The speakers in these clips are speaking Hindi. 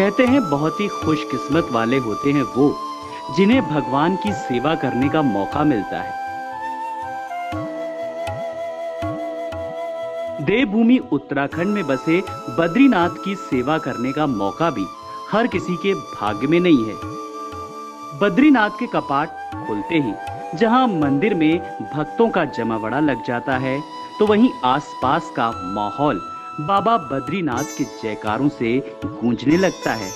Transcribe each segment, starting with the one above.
कहते हैं बहुत ही खुशकिस्मत वाले होते हैं वो जिन्हें भगवान की सेवा करने का मौका मिलता है। देवभूमि उत्तराखंड में बसे बद्रीनाथ की सेवा करने का मौका भी हर किसी के भाग्य में नहीं है। बद्रीनाथ के कपाट खुलते ही जहां मंदिर में भक्तों का जमावड़ा लग जाता है, तो वहीं आसपास का माहौल बाबा बद्रीनाथ के जयकारों से गूंजने लगता है।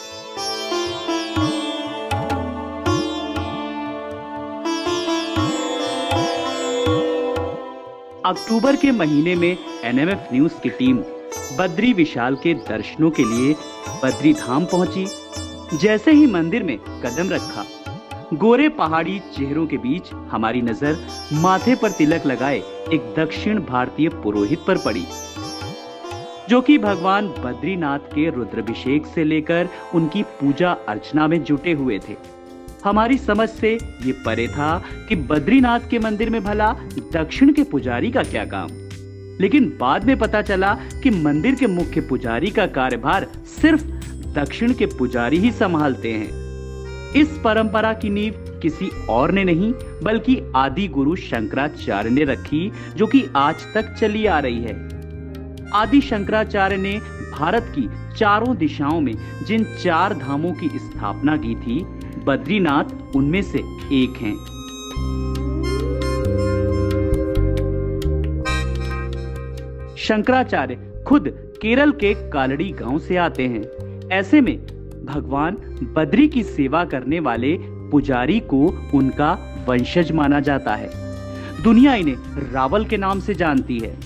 अक्टूबर के महीने में एनएमएफ न्यूज की टीम बद्री विशाल के दर्शनों के लिए बद्री धाम पहुंची। जैसे ही मंदिर में कदम रखा, गोरे पहाड़ी चेहरों के बीच हमारी नजर माथे पर तिलक लगाए एक दक्षिण भारतीय पुरोहित पर पड़ी, जो कि भगवान बद्रीनाथ के रुद्राभिषेक से लेकर उनकी पूजा अर्चना में जुटे हुए थे। हमारी समझ से ये परे था कि बद्रीनाथ के मंदिर में भला दक्षिण के पुजारी का क्या काम। लेकिन बाद में पता चला कि मंदिर के मुख्य पुजारी का कार्यभार सिर्फ दक्षिण के पुजारी ही संभालते हैं। इस परंपरा की नींव किसी और ने नहीं बल्कि आदि गुरु शंकराचार्य ने रखी, जो कि आज तक चली आ रही है। आदि शंकराचार्य ने भारत की चारों दिशाओं में जिन 4 धामों की स्थापना की थी, बद्रीनाथ उनमें से एक हैं। शंकराचार्य खुद केरल के कालड़ी गांव से आते हैं। ऐसे में भगवान बद्री की सेवा करने वाले पुजारी को उनका वंशज माना जाता है। दुनिया इन्हें रावल के नाम से जानती है।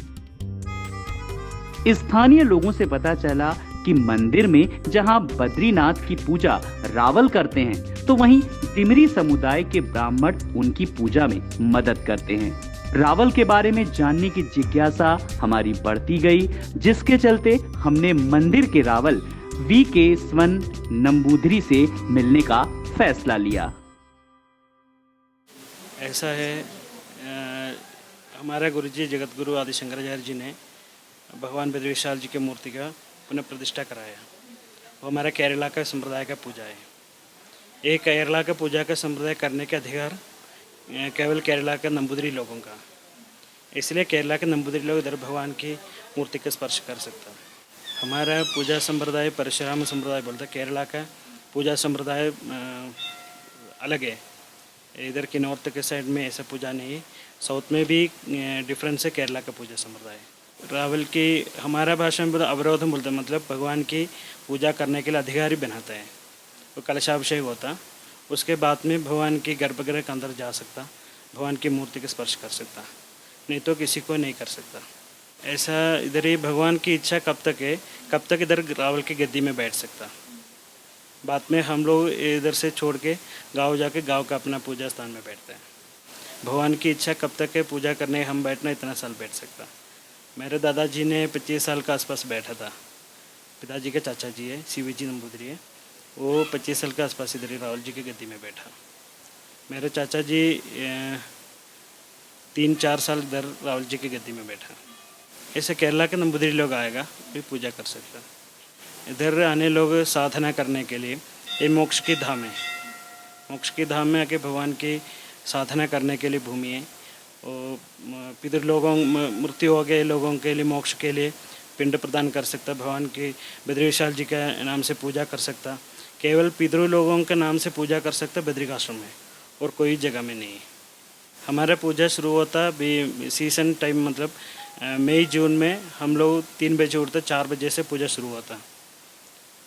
स्थानीय लोगों से पता चला कि मंदिर में जहां बद्रीनाथ की पूजा रावल करते हैं, तो वहीं डिमरी समुदाय के ब्राह्मण उनकी पूजा में मदद करते हैं। रावल के बारे में जानने की जिज्ञासा हमारी बढ़ती गई, जिसके चलते हमने मंदिर के रावल वी.के. स्वन नंबूदरी से मिलने का फैसला लिया। ऐसा है, हमारा गुरुजी जगत गुरु आदि शंकराचार्य जी ने भगवान बद्री विशाल जी की मूर्ति का पुनः प्रतिष्ठा कराया। वो हमारा केरला का संप्रदाय का पूजा है। ये केरला का पूजा का संप्रदाय करने के अधिकार केवल केरला के नंबूदरी लोगों का, इसलिए केरला के नंबूदरी लोग इधर भगवान की मूर्ति का स्पर्श कर सकता है। हमारा पूजा संप्रदाय परशुराम संप्रदाय बोलता है। केरला का पूजा संप्रदाय अलग है। इधर के नॉर्थ के साइड में ऐसा पूजा नहीं है। साउथ में भी डिफरेंस है केरला का पूजा संप्रदाय। रावल की हमारा भाषा में अवरोध बोलते हैं, मतलब भगवान की पूजा करने के लिए अधिकारी बनाता है। वो कलशाभिषेक होता, उसके बाद में भगवान की गर्भगृह के अंदर जा सकता, भगवान की मूर्ति का स्पर्श कर सकता, नहीं तो किसी को नहीं कर सकता। ऐसा इधर ही भगवान की इच्छा कब तक है, कब तक इधर रावल की गद्दी में बैठ सकता। बाद में हम लोग इधर से छोड़ के गाँव जाके गाँव का अपना पूजा स्थान में बैठते हैं। भगवान की इच्छा कब तक है पूजा करने, हम बैठना इतना साल बैठ सकता। मेरे दादाजी ने 25 साल के आसपास बैठा था। पिताजी के चाचा जी है, सीवीजी नंबूदरी है, वो 25 साल के आसपास इधर ही रावल जी की गद्दी में बैठा। मेरे चाचा जी 3-4 साल इधर रावल जी की गद्दी में बैठा। ऐसे केरला के नंबूदरी लोग आएगा भी पूजा कर सकता। इधर आने लोग साधना करने के लिए, ये मोक्ष की धाम है। मोक्ष की धाम में आके भगवान की साधना करने के लिए भूमि है। और पितृ लोगों मृत्यु हो गए लोगों के लिए मोक्ष के लिए पिंड प्रदान कर सकता। भगवान की बद्री विशाल जी के नाम से पूजा कर सकता। केवल पितृ लोगों के नाम से पूजा कर सकता बद्रिकाश्रम में, और कोई जगह में नहीं। हमारा पूजा शुरू होता भी सीजन टाइम, मतलब मई जून में हम लोग 3 बजे उठते, 4 बजे से पूजा शुरू होता।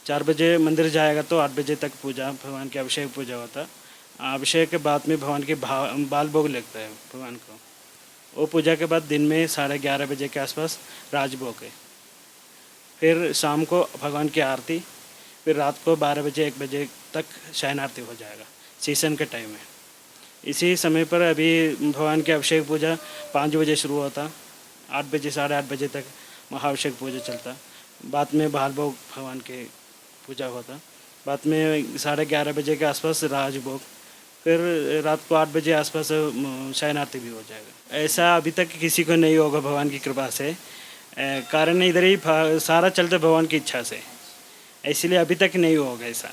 4 बजे मंदिर जाएगा तो 8 बजे तक पूजा, भगवान के अभिषेक पूजा होता। अभिषेक के बाद में भगवान के बाल भोग लगता है भगवान को। वो पूजा के बाद दिन में 11:30 बजे के आसपास राजभोग है। फिर शाम को भगवान की आरती, फिर रात को 12 बजे 1 बजे तक शयन आरती हो जाएगा सीजन के टाइम में। इसी समय पर अभी भगवान के अभिषेक पूजा 5 बजे शुरू होता, 8 बजे 8:30 बजे तक महाअभिषेक पूजा चलता। बाद में बाल भोग भगवान के पूजा होता। बाद में 11:30 बजे के आसपास राजभोग, फिर रात को 8 बजे आसपास शयन आरती भी हो जाएगा। ऐसा अभी तक किसी को नहीं होगा भगवान की कृपा से। कारण इधर ही सारा चलता भगवान की इच्छा से। इसलिए अभी तक नहीं होगा ऐसा।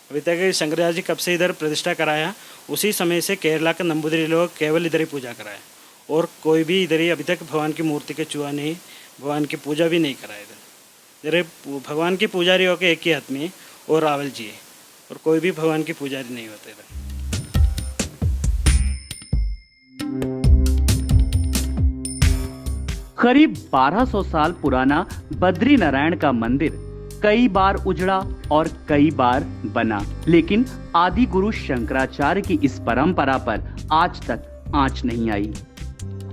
अभी तक शंकराचार्य जी कब से इधर प्रतिष्ठा कराया, उसी समय से केरला के नंबूदिरी लोग केवल इधर ही पूजा कराए, और कोई भी इधर ही अभी तक भगवान की मूर्ति के छुआ नहीं, भगवान की पूजा भी नहीं कराए इधर। भगवान की पुजारी होकर एक ही आदमी और रावल जी है, और कोई भी भगवान की पुजारी नहीं होते इधर। करीब 1200 साल पुराना बद्री नारायण का मंदिर कई बार उजड़ा और कई बार बना, लेकिन आदि गुरु शंकराचार्य की इस परंपरा पर आज तक आंच नहीं आई,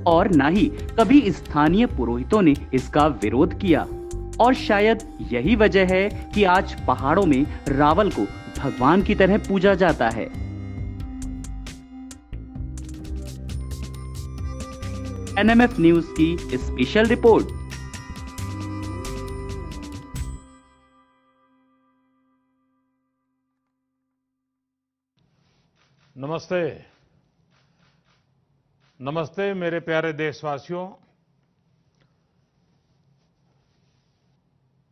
और ना ही कभी स्थानीय पुरोहितों ने इसका विरोध किया। और शायद यही वजह है कि आज पहाड़ों में रावल को भगवान की तरह पूजा जाता है। एनएमएफ न्यूज की स्पेशल रिपोर्ट। नमस्ते, नमस्ते मेरे प्यारे देशवासियों।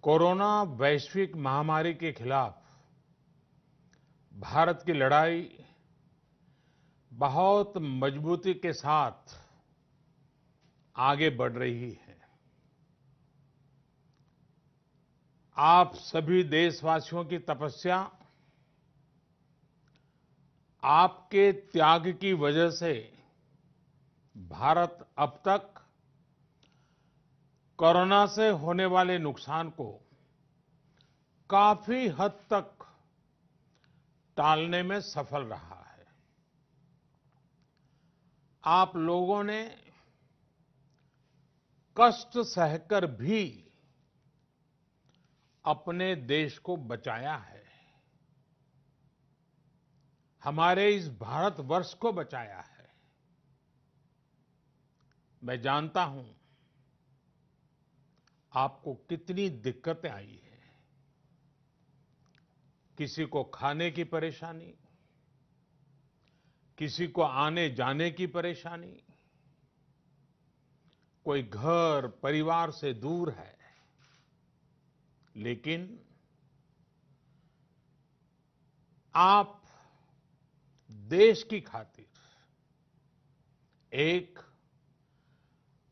कोरोना वैश्विक महामारी के खिलाफ भारत की लड़ाई बहुत मजबूती के साथ आगे बढ़ रही है। आप सभी देशवासियों की तपस्या, आपके त्याग की वजह से भारत अब तक कोरोना से होने वाले नुकसान को काफी हद तक टालने में सफल रहा है। आप लोगों ने कष्ट सहकर भी अपने देश को बचाया है, हमारे इस भारतवर्ष को बचाया है। मैं जानता हूं आपको कितनी दिक्कतें आई हैं। किसी को खाने की परेशानी, किसी को आने जाने की परेशानी, कोई घर परिवार से दूर है, लेकिन आप देश की खातिर एक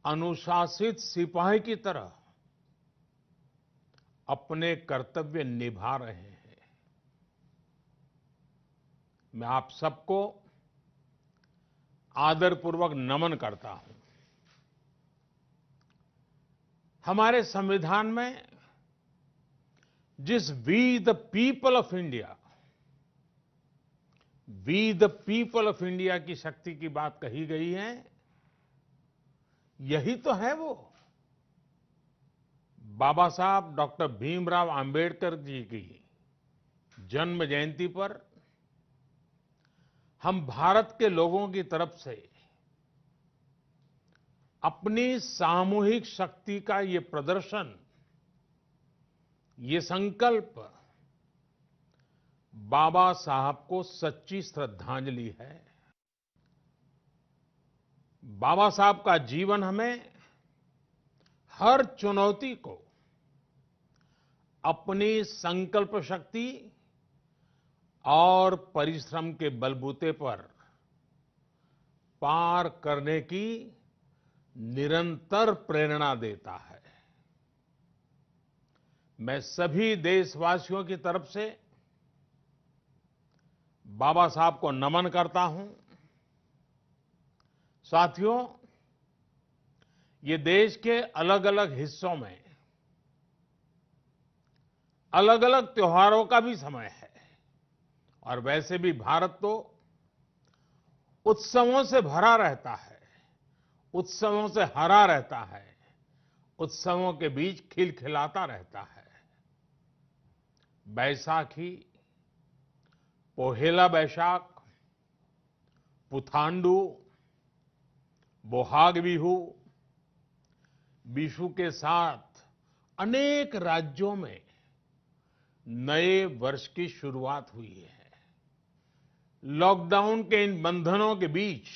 अनुशासित सिपाही की तरह अपने कर्तव्य निभा रहे हैं। मैं आप सबको आदरपूर्वक नमन करता हूं। हमारे संविधान में जिस we the people of India, we the people of India की शक्ति की बात कही गई है, यही तो है वो। बाबा साहब डॉक्टर भीमराव अंबेडकर जी की जन्म जयंती पर हम भारत के लोगों की तरफ से अपनी सामूहिक शक्ति का ये प्रदर्शन, ये संकल्प बाबा साहब को सच्ची श्रद्धांजलि है। बाबा साहब का जीवन हमें हर चुनौती को अपनी संकल्प शक्ति और परिश्रम के बलबूते पर पार करने की निरंतर प्रेरणा देता है। मैं सभी देशवासियों की तरफ से बाबा साहब को नमन करता हूं। साथियों, ये देश के अलग अलग हिस्सों में अलग अलग त्योहारों का भी समय है, और वैसे भी भारत तो उत्सवों से भरा रहता है, उत्सवों से हरा रहता है, उत्सवों के बीच खिलखिलाता रहता है। बैसाखी, पोहेला बैशाख, पुथांडू, बोहाग बिहू, बिशु के साथ अनेक राज्यों में नए वर्ष की शुरुआत हुई है। लॉकडाउन के इन बंधनों के बीच